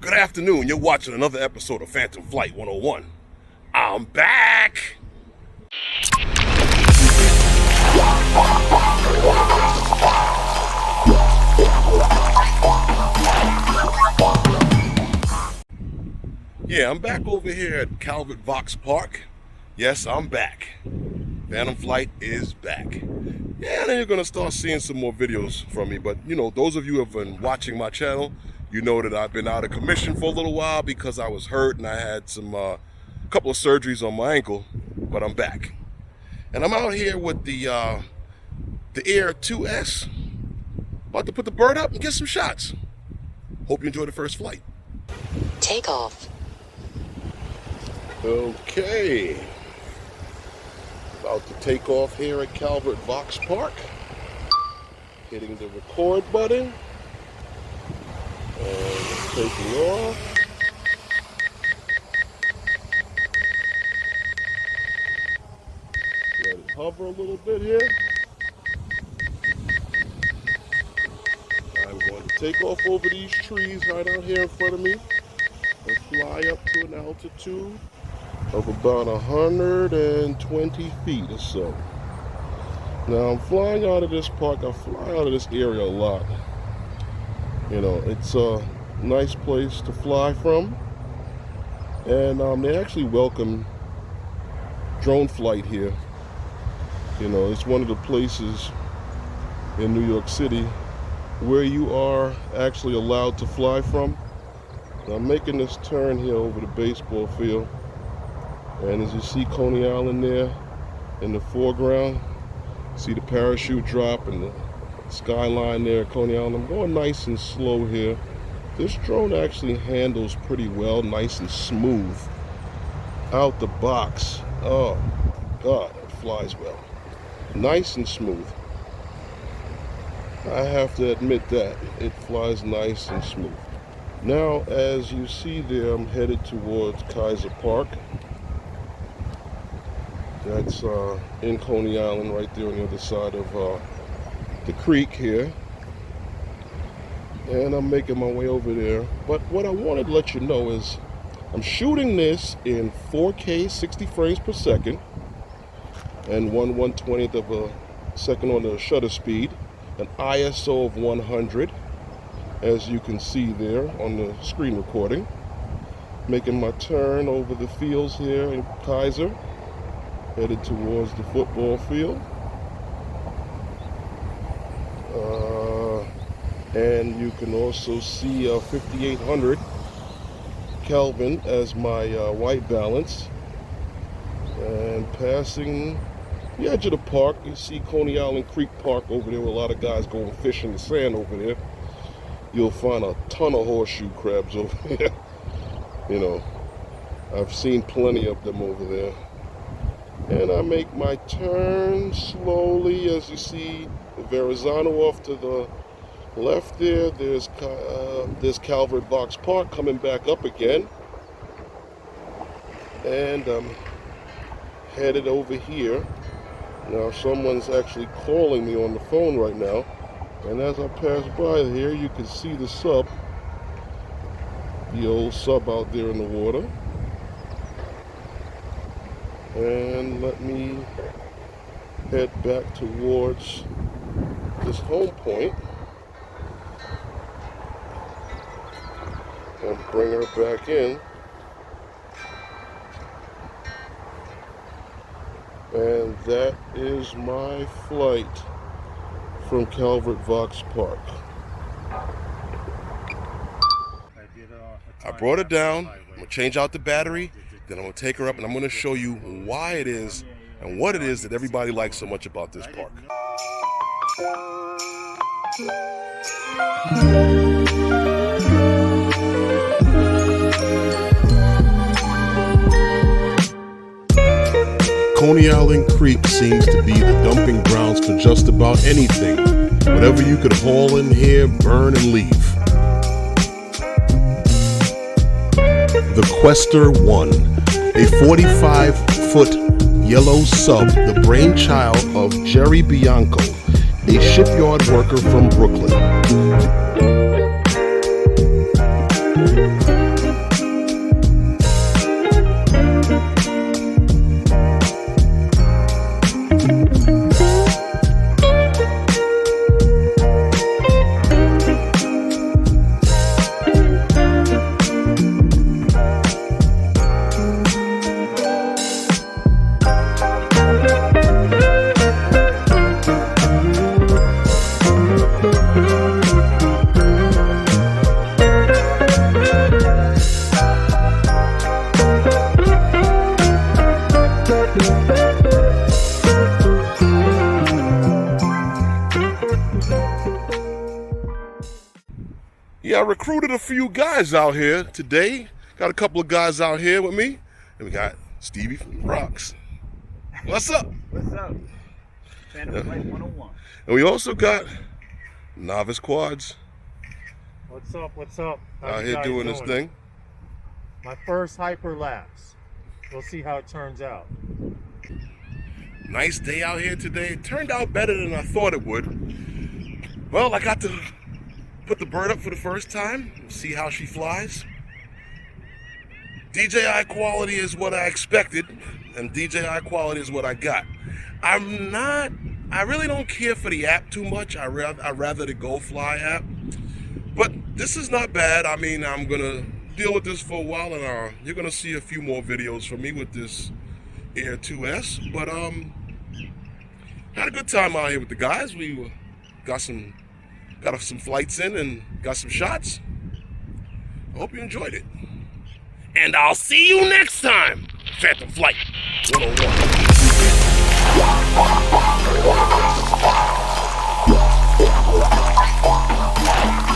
Good afternoon. You're watching another episode of Phantom Flight 101. I'm back. Yeah, I'm back over here at Calvert Vaux Park. Yes, I'm back. Phantom Flight is back. Yeah, and then you're going to start seeing some more videos from me. But, you know, those of you who have been watching my channel, you know that I've been out of commission for a little while because I was hurt and I had some couple of surgeries on my ankle, but I'm back. And I'm out here with the Air 2S, about to put the bird up and get some shots. Hope you enjoy the first flight. Take off. Okay. About to take off here at Calvert Vaux Park. Hitting the record button. And taking off. Let it hover a little bit here. I'm going to take off over these trees right out here in front of me and fly up to an altitude of about 120 feet or so. Now I'm flying out of this park. I fly out of this area a lot. You know, it's a nice place to fly from, and they actually welcome drone flight here. You know, it's one of the places in New York City where you are actually allowed to fly from. Now, I'm making this turn here over the baseball field, and as you see Coney Island there in the foreground, see the parachute drop and the skyline there at Coney Island. I'm going nice and slow here. This drone actually handles pretty well, nice and smooth out the box. Oh God, it flies well. Nice and smooth. I have to admit that. It flies nice and smooth. Now, as you see there, I'm headed towards Kaiser Park. That's in Coney Island, right there on the other side of the creek here, and I'm making my way over there. But what I wanted to let you know is I'm shooting this in 4K 60 frames per second and 1/120th of a second on the shutter speed, an ISO of 100, as you can see there on the screen recording. Making my turn over the fields here in Kaiser, headed towards the football field. And you can also see 5800 Kelvin as my white balance. And passing the edge of the park, you see Coney Island Creek Park over there, where a lot of guys go and fish in the sand over there. You'll find a ton of horseshoe crabs over there. You know, I've seen plenty of them over there. And I make my turn slowly, as you see Verrazano off to the left there. There's Calvert Vaux Park coming back up again. And I'm headed over here. Now someone's actually calling me on the phone right now. And as I pass by here, you can see the sub. The old sub out there in the water. And let me head back towards this home point and bring her back in. And that is my flight from Calvert Vaux Park. I brought it down. I'm going to change out the battery. Then I'm going to take her up and I'm going to show you why it is and what it is that everybody likes so much about this park. Coney Island Creek seems to be the dumping grounds for just about anything. Whatever you could haul in here, burn and leave. The Quester 1, a 45-foot yellow sub, the brainchild of Jerry Bianco, a shipyard worker from Brooklyn. I recruited a few guys out here today. Got a couple of guys out here with me. And we got Stevie from the Bronx. What's up? What's up? Phantom Flight 101. And we also got Novice Quads What's up? What's up? How out you here guys doing this thing. My first hyperlapse. We'll see how it turns out. Nice day out here today. It turned out better than I thought it would. Well, I got to put the bird up for the first time, see how she flies. DJI quality is what I expected, and DJI quality is what I got. I really don't care for the app too much. I'd rather the Go Fly app. But this is not bad. I mean, I'm gonna deal with this for a while, and you're gonna see a few more videos from me with this Air 2S. But had a good time out here with the guys. We got some flights in and got some shots. I hope you enjoyed it. And I'll see you next time. Phantom Flight 101.